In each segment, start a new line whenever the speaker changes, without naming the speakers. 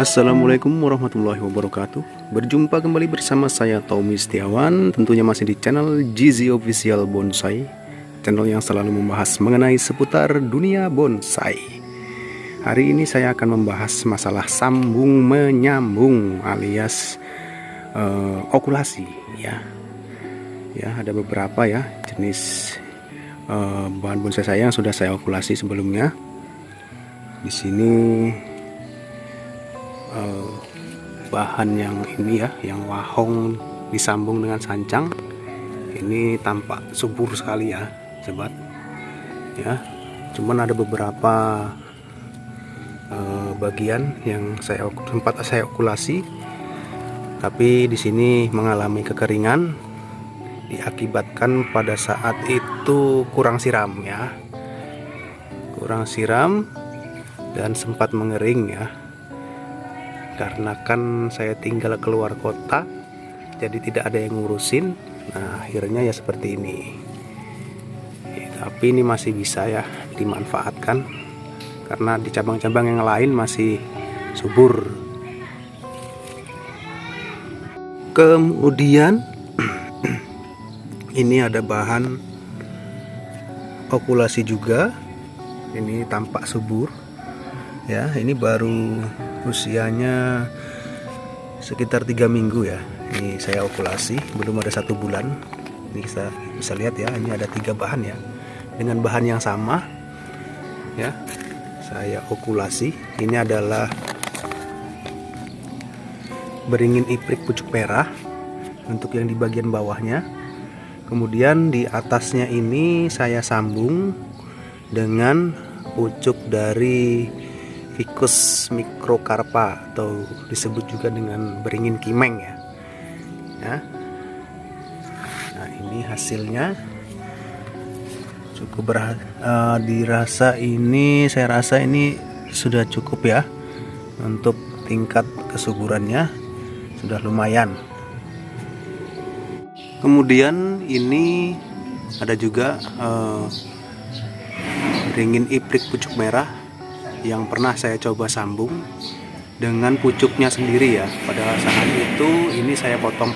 Assalamualaikum warahmatullahi wabarakatuh. Berjumpa kembali bersama saya Tommy Setiawan. Tentunya masih di channel Gizi Official Bonsai, channel yang selalu membahas mengenai seputar dunia bonsai. Hari ini saya akan membahas masalah sambung menyambung alias okulasi ya. Ya, ada beberapa ya jenis bahan bonsai saya yang sudah saya okulasi sebelumnya. Di sini bahan yang ini ya, yang wahong disambung dengan sancang, ini tampak subur sekali ya sobat ya. Cuman ada beberapa bagian yang sempat saya okulasi, tapi di sini mengalami kekeringan diakibatkan pada saat itu kurang siram ya, kurang siram dan sempat mengering ya. Karena kan saya tinggal keluar kota, jadi tidak ada yang ngurusin. Nah, akhirnya ya seperti ini ya, tapi ini masih bisa ya dimanfaatkan, karena di cabang-cabang yang lain masih subur. Kemudian ini ada bahan okulasi juga, ini tampak subur ya. Ini baru usianya sekitar 3 minggu ya. Ini saya okulasi, belum ada 1 bulan. Ini kita bisa lihat ya, ini ada 3 bahan ya, dengan bahan yang sama ya. Saya okulasi. Ini adalah beringin iprik pucuk merah untuk yang di bagian bawahnya. Kemudian di atasnya ini saya sambung dengan pucuk dari Ficus microcarpa, atau disebut juga dengan beringin kimeng ya. Nah, ini hasilnya cukup dirasa ini, saya rasa ini sudah cukup ya untuk tingkat kesuburannya, sudah lumayan. Kemudian ini ada juga beringin iprik pucuk merah yang pernah saya coba sambung dengan pucuknya sendiri ya. Pada saat itu ini saya potong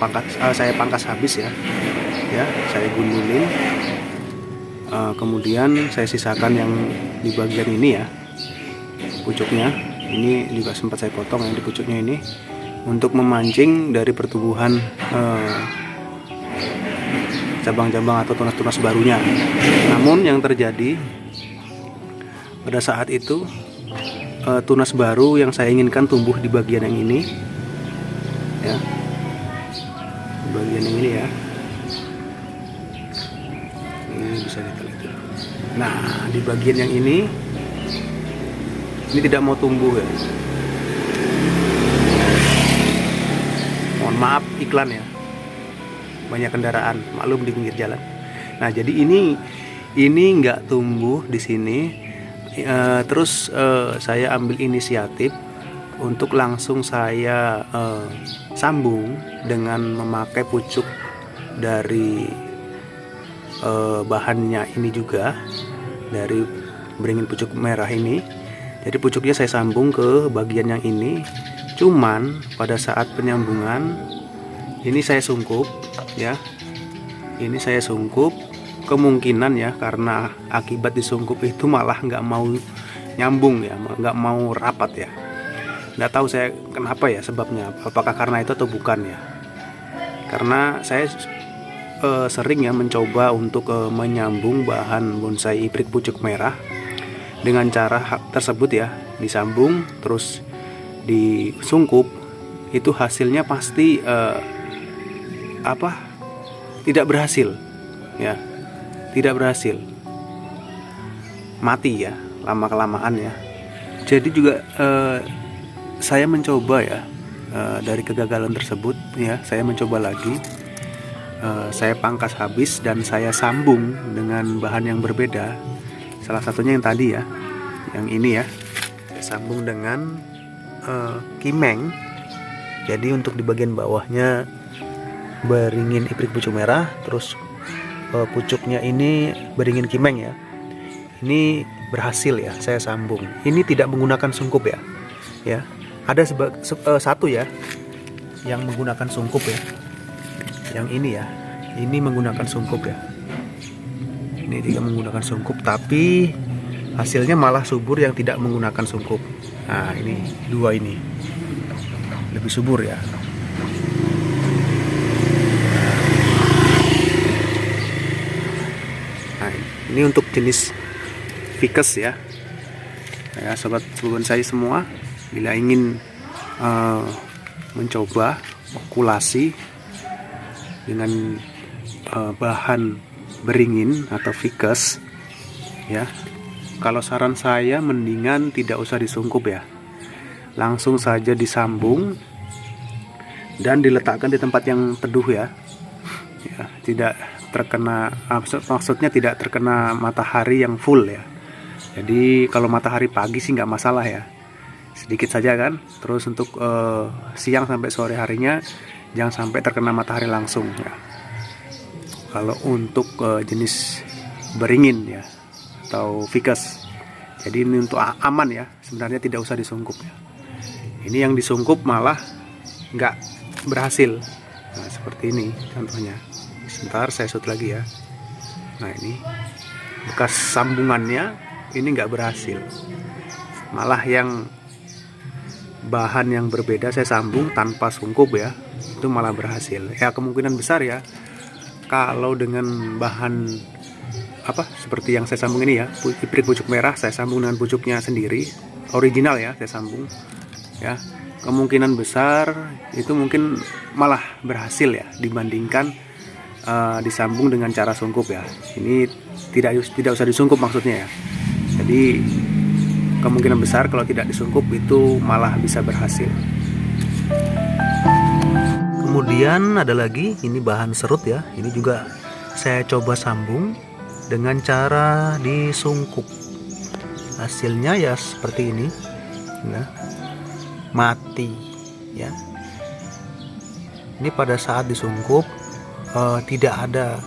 saya pangkas habis ya, saya gundulin, kemudian saya sisakan yang di bagian ini ya, pucuknya ini juga sempat saya potong yang di pucuknya ini, untuk memancing dari pertumbuhan cabang-cabang atau tunas-tunas barunya. Namun yang terjadi pada saat itu, tunas baru yang saya inginkan tumbuh di bagian yang ini ya, di bagian yang ini ya, ini bisa dilihat. Nah, di bagian yang ini tidak mau tumbuh ya. Mohon maaf iklan ya, banyak kendaraan, maklum di pinggir jalan. Nah, jadi ini nggak tumbuh di sini. Terus saya ambil inisiatif untuk langsung saya sambung dengan memakai pucuk dari bahannya ini juga, dari beringin pucuk merah ini. Jadi pucuknya saya sambung ke bagian yang ini. Cuman pada saat penyambungan ini saya sungkup ya, ini saya sungkup. Kemungkinan ya, karena akibat disungkup itu malah nggak mau nyambung ya, nggak mau rapat ya. Nggak tahu saya kenapa ya sebabnya, apakah karena itu atau bukan ya. Karena saya sering ya mencoba untuk menyambung bahan bonsai iprik pucuk merah dengan cara tersebut ya, disambung terus disungkup, itu hasilnya pasti tidak berhasil ya. Tidak berhasil, mati ya lama-kelamaan ya. Jadi juga saya mencoba ya, dari kegagalan tersebut ya, saya mencoba lagi, saya pangkas habis dan saya sambung dengan bahan yang berbeda. Salah satunya yang tadi ya, yang ini ya, saya sambung dengan kimeng. Jadi untuk di bagian bawahnya beringin iprik pucuk merah, terus pucuknya ini beringin kimeng ya. Ini berhasil ya saya sambung. Ini tidak menggunakan sungkup ya. Ada satu ya yang menggunakan sungkup ya. Yang ini ya, ini menggunakan sungkup ya. Ini tidak menggunakan sungkup, tapi hasilnya malah subur yang tidak menggunakan sungkup. Nah, ini dua ini lebih subur ya. Nah, ini untuk jenis Ficus ya. Ya, sobat bonsai semua, bila ingin mencoba okulasi dengan bahan beringin atau Ficus ya, kalau saran saya mendingan tidak usah disungkup ya, langsung saja disambung dan diletakkan di tempat yang teduh ya, tidak terkena, maksudnya tidak terkena matahari yang full ya. Jadi kalau matahari pagi sih nggak masalah ya, sedikit saja kan. Terus untuk siang sampai sore harinya jangan sampai terkena matahari langsung ya. Kalau untuk jenis beringin ya atau Ficus, jadi ini untuk aman ya, sebenarnya tidak usah disungkup ya. Ini yang disungkup malah nggak berhasil. Nah, seperti ini contohnya. Sebentar saya shoot lagi ya. Nah, ini bekas sambungannya ini nggak berhasil, malah yang bahan yang berbeda saya sambung tanpa sungkup ya, itu malah berhasil ya. Kemungkinan besar ya kalau dengan bahan seperti yang saya sambung ini ya, hibrid pucuk merah, saya sambung dengan pucuknya sendiri original ya, saya sambung ya, kemungkinan besar itu mungkin malah berhasil ya dibandingkan disambung dengan cara sungkup ya. Ini tidak usah disungkup maksudnya ya. Jadi kemungkinan besar kalau tidak disungkup itu malah bisa berhasil. Kemudian ada lagi, ini bahan serut ya. Ini juga saya coba sambung dengan cara disungkup. Hasilnya ya seperti ini. Nah, mati ya. Ini pada saat disungkup tidak ada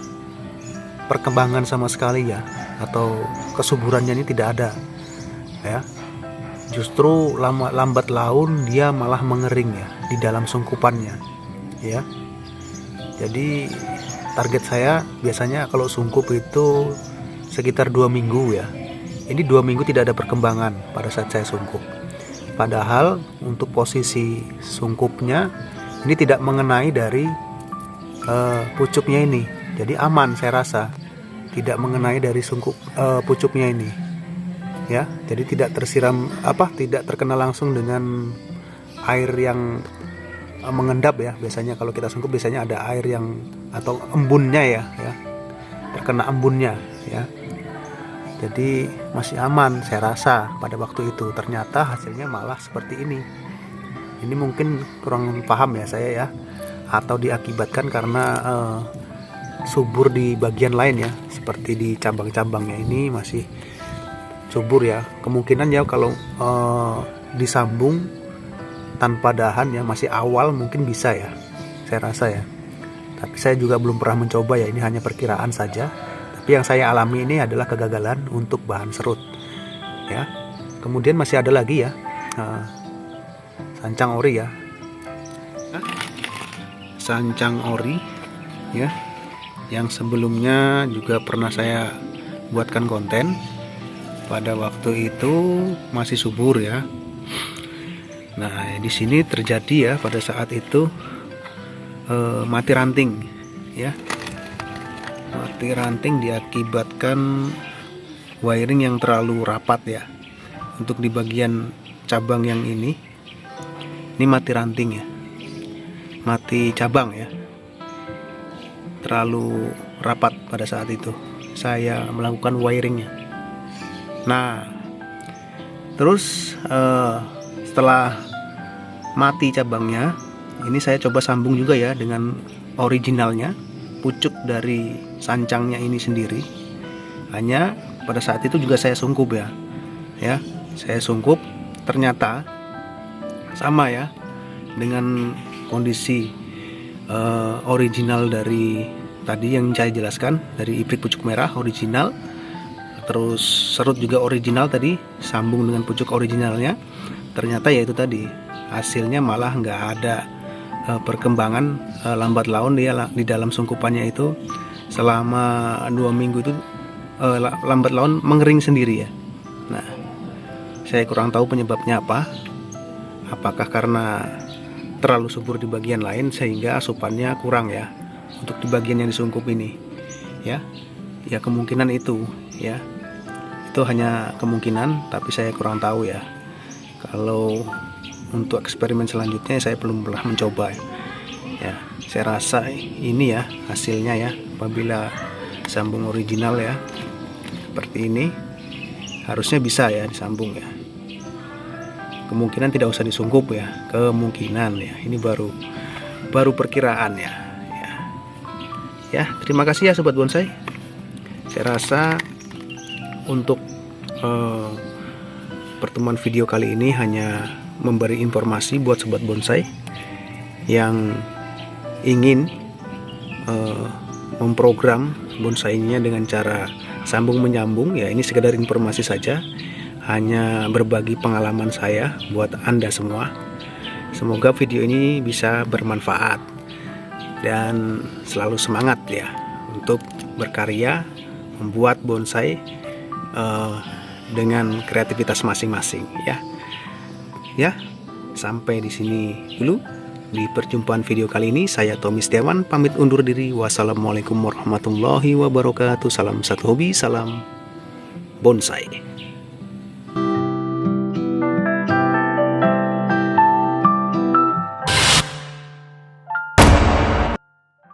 perkembangan sama sekali ya, atau kesuburannya ini tidak ada ya. Justru lambat laun dia malah mengering ya di dalam sungkupannya ya. Jadi target saya biasanya kalau sungkup itu sekitar 2 minggu ya. Ini 2 minggu tidak ada perkembangan pada saat saya sungkup. Padahal untuk posisi sungkupnya ini tidak mengenai dari pucuknya ini. Jadi aman saya rasa, tidak mengenai dari sungkup pucuknya ini ya. Jadi tidak tersiram tidak terkena langsung dengan air yang mengendap ya. Biasanya kalau kita sungkup biasanya ada air yang atau embunnya ya, terkena embunnya ya. Jadi masih aman saya rasa pada waktu itu. Ternyata hasilnya malah seperti ini. Ini mungkin kurang paham ya saya ya, atau diakibatkan karena subur di bagian lain ya, seperti di cabang-cabangnya ini masih subur ya. Kemungkinan ya kalau disambung tanpa dahan ya, masih awal mungkin bisa ya, saya rasa ya. Tapi saya juga belum pernah mencoba ya, ini hanya perkiraan saja. Tapi yang saya alami ini adalah kegagalan untuk bahan serut ya. Kemudian masih ada lagi ya, sancang ori ya, sancang ori ya, yang sebelumnya juga pernah saya buatkan konten. Pada waktu itu masih subur ya. Nah, di sini terjadi ya pada saat itu mati ranting ya. Mati ranting diakibatkan wiring yang terlalu rapat ya. Untuk di bagian cabang yang ini mati ranting ya, mati cabang ya, terlalu rapat pada saat itu saya melakukan wiringnya. Nah, terus setelah mati cabangnya, ini saya coba sambung juga ya dengan originalnya, pucuk dari sancangnya ini sendiri. Hanya pada saat itu juga saya sungkup ya, saya sungkup, ternyata sama ya dengan kondisi original dari tadi yang saya jelaskan, dari hibrid pucuk merah original, terus serut juga original tadi, sambung dengan pucuk originalnya. Ternyata ya itu tadi, hasilnya malah nggak ada perkembangan lambat laun. Dia di dalam sungkupannya itu selama 2 minggu itu lambat laun mengering sendiri ya. Nah, saya kurang tahu penyebabnya apa. Apakah karena terlalu subur di bagian lain sehingga asupannya kurang ya untuk di bagian yang disungkup ini ya. Ya kemungkinan itu ya. Itu hanya kemungkinan, tapi saya kurang tahu ya. Kalau untuk eksperimen selanjutnya saya belum pernah mencoba ya. Saya rasa ini ya hasilnya ya, apabila sambung original ya seperti ini harusnya bisa ya disambung ya. Kemungkinan tidak usah disungkup ya, kemungkinan ya. Ini baru perkiraan ya. Ya, terima kasih ya sobat bonsai. Saya rasa untuk pertemuan video kali ini hanya memberi informasi buat sobat bonsai yang ingin memprogram bonsainya dengan cara sambung menyambung ya. Ini sekedar informasi saja, hanya berbagi pengalaman saya buat Anda semua. Semoga video ini bisa bermanfaat dan selalu semangat ya untuk berkarya membuat bonsai dengan kreativitas masing-masing ya. Ya, sampai di sini dulu di perjumpaan video kali ini. Saya Tommy Setiawan pamit undur diri. Wassalamualaikum warahmatullahi wabarakatuh. Salam satu hobi, salam bonsai.